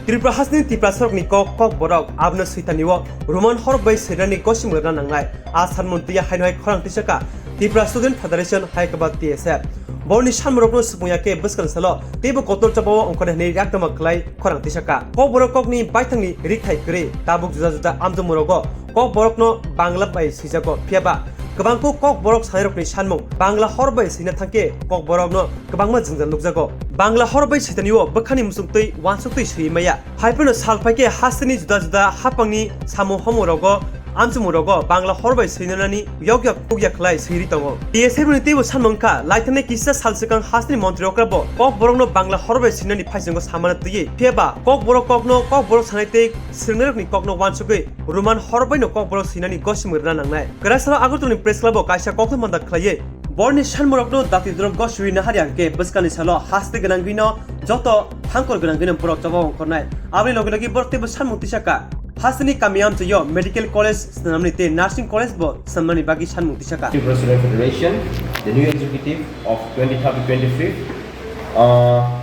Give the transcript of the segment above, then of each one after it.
Tripura hasni Tripura sorok ni Kokborok abna suitaniwo Roman horbai sedani kosimura nangnai Asan Muntia Hwnwi Khorang Tisakha Tripura Student Federation Haikabat TSF Borni Shanmurokno Sumuyake Buskan Salo Tebo Kotor Chabawo Ongkone ni Yaktama Klai Khorang Tisakha Kokborok kokni baitangni rikhai kri tabuk juda juda amjumurogo Kokborokno Bangla bai sijago phiaba Kebangku Kokborok sanirokni shanmung Bangla horbai sina thangke Kokborokno kebangma jingjal nukjago Bangla horbai sitaniwo bakhani musungtui wansuktai suimaya Haipano salpaike hasini juda juda hapangni samu homurogo amjumurogo Bangla horbai sinanani yogyak pugyak lai siri tongo TSF ni tebo sanmangka laitane kisa salsikang hasni montri okrabo Kokborokno Bangla horbai sinani phaisingo samana tuyi pheba Kokborok kokno Kokborok sanaite sirnarokni kokno wansukui Roman horbai no Kokborok sinani gosimurna nangnai Grasara agotuni press club kaisa kokno manda khlaye Borni Shanmurokno Datidro Goswi Naharianke Buskani Salo Haste Ganangino Joto Hankor Ganangino Purok Jabo Kornai Abri Logilagi Borte Bushan Tisakha Hasani Kamiam to Yo Medical College Sanamnite Nursing College Bo Samani Bagi Shan Tisakha President Federation, the new executive of 2023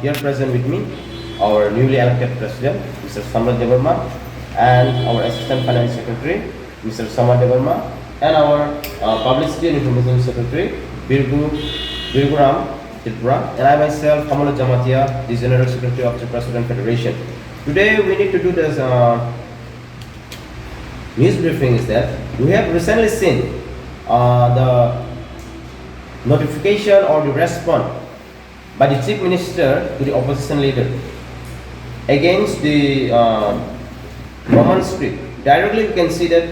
here present with me, our newly elected president, Mr. Samrat Devarma, and our assistant finance secretary, Mr. Samad Devarma, and our publicity and information secretary, Birguram Tripura, and I myself, Kamala Jamatia, the General Secretary of the President Federation. Today we need to do this news briefing is that we have recently seen the notification or the response by the Chief Minister to the opposition leader against the Roman script. Directly we can see that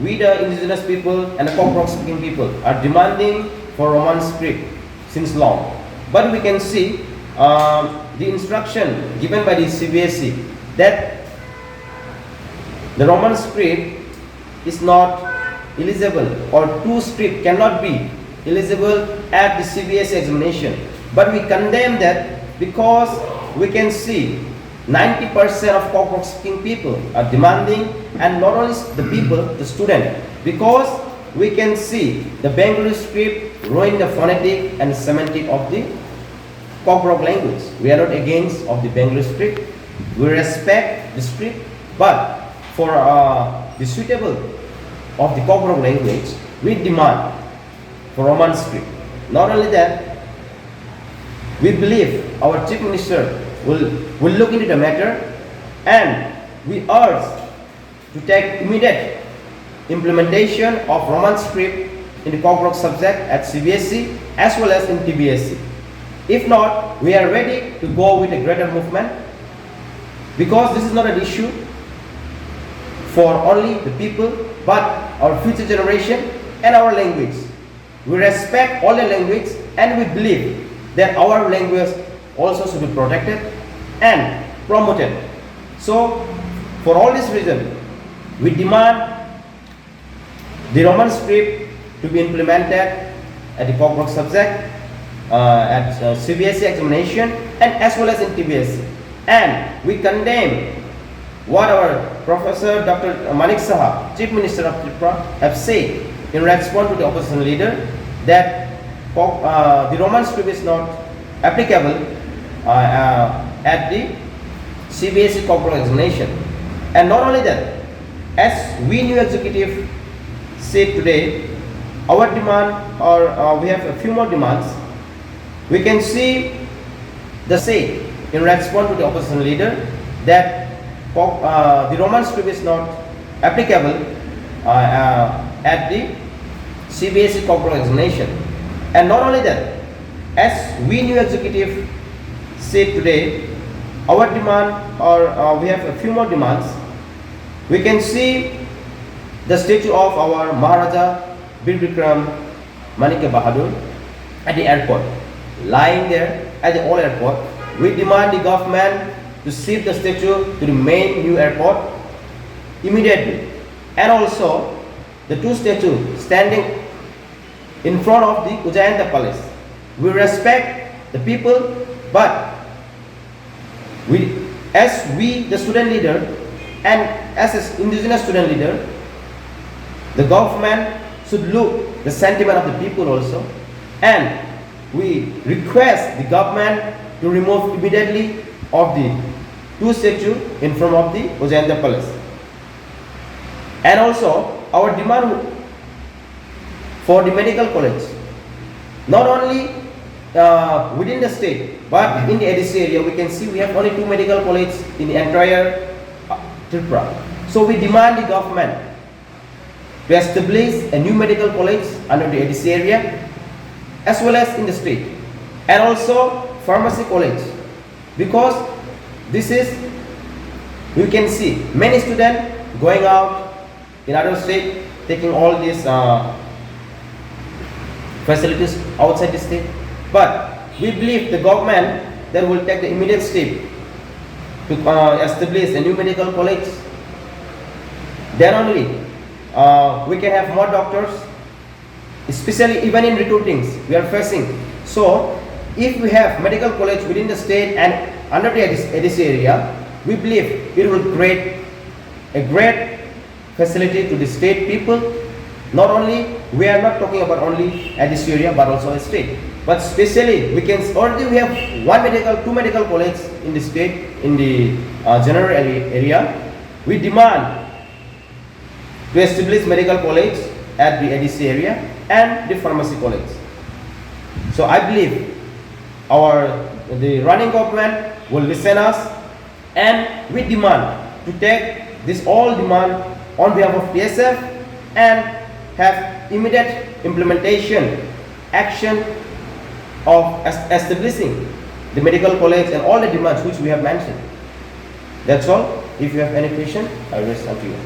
we the indigenous people and the Kokborok speaking people are demanding for Roman script since long. But we can see the instruction given by the CBSE that the Roman script is not eligible or two script cannot be eligible at the CBSE examination. But we condemn that because we can see 90% of Kokborok speaking people are demanding, and not only the people, the student, because we can see the Bengali script ruin the phonetic and semantic of the Kokborok language. We are not against of the Bengali script. We respect the script, but for the suitable of the Kokborok language, we demand for Roman script. Not only that, we believe our Chief Minister will look into the matter, and we urge to take immediate implementation of Roman script in the Kokborok subject at CBSE as well as in TBSE. If not, we are ready to go with a greater movement, because this is not an issue for only the people but our future generation and our language. We respect all the language, and we believe that our language also should be protected and promoted. So for all this reason, we demand the Roman script to be implemented at the Kokborok subject at CBSE examination and as well as in TBSE. And we condemn what our Professor Dr. Manik Saha, Chief Minister of Tripura, have said in response to the opposition leader that the Roman script is not applicable at the CBSE Kokborok examination. And not only that, as we new executive said today, our demand, or we have a few more demands. We can see the say in response to the opposition leader that the Roman script is not applicable at the CBSE Kokborok examination. And not only that, as we new executive said today, our demand, or we have a few more demands. We can see the statue of our Maharaja Bir Bikram Manikya Bahadur at the airport, lying there at the old airport. We demand the government to shift the statue to the main new airport immediately, and also the two statues standing in front of the Ujjayanta Palace. We respect the people, but as we the student leader and as an indigenous student leader, the government should look the sentiment of the people also, and we request the government to remove immediately of the two statues in front of the Ojayanta Palace. And also our demand for the medical college, not only within the state, but in the ADC area, we can see we have only 2 medical colleges in the entire Tripura. So we demand the government to establish a new medical college under the ADC area, as well as in the state, and also pharmacy college, because this is, you can see many students going out in other state, taking all these facilities outside the state. But we believe the government that will take the immediate step to establish a new medical college. Then only we can have more doctors, especially even in recruitings we are facing. So if we have medical college within the state and under the ADC area, we believe it will create a great facility to the state people. Not only, we are not talking about only ADC area, but also a state. But especially we can already, we have 2 medical colleges in the state, in the general area. We demand to establish medical college at the ADC area and the pharmacy college. So I believe the running government will listen us, and we demand to take this all demand on behalf of TSF and have immediate implementation action of establishing the medical college and all the demands which we have mentioned. That's all. If you have any question, I will respond to you.